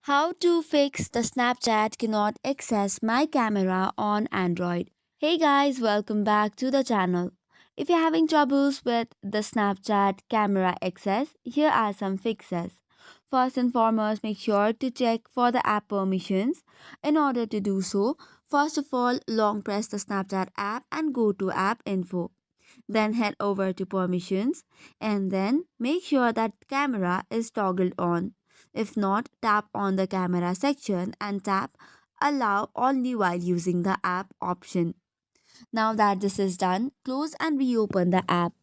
How to fix the Snapchat cannot access my camera on Android. Hey guys, welcome back to the channel. If you're having troubles with the Snapchat camera access, here are some fixes. First and foremost, make sure to check for the app permissions. In order to do so, first of all, long press the Snapchat app and go to app info. Then head over to permissions and then make sure that camera is toggled on. If not, tap on the camera section and tap allow only while using the app option. Now that this is done, close and reopen the app.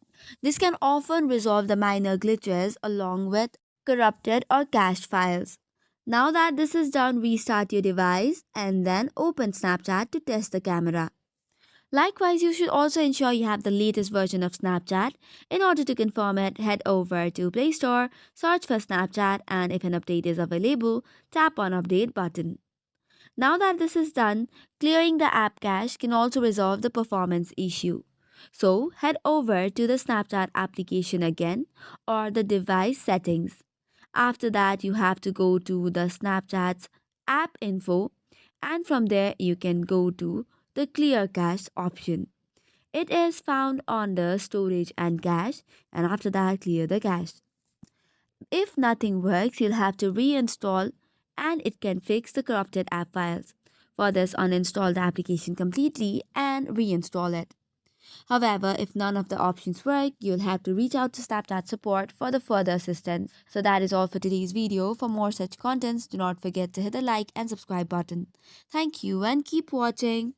This can often resolve the minor glitches along with corrupted or cached files. Now that this is done, restart your device and then open Snapchat to test the camera. Likewise, you should also ensure you have the latest version of Snapchat. In order to confirm it, head over to Play Store, search for Snapchat, and if an update is available, tap on Update button. Now that this is done, clearing the app cache can also resolve the performance issue. So, head over to the Snapchat application again or the device settings. After that, you have to go to the Snapchat's app info, and from there you can go to the clear cache option. It is found on the storage and cache, and after that clear the cache. If nothing works, you'll have to reinstall and it can fix the corrupted app files. For this, uninstall the application completely and reinstall it. However, if none of the options work, you'll have to reach out to Snapchat support for the further assistance. So that is all for today's video. For more such contents, do not forget to hit the like and subscribe button. Thank you and keep watching.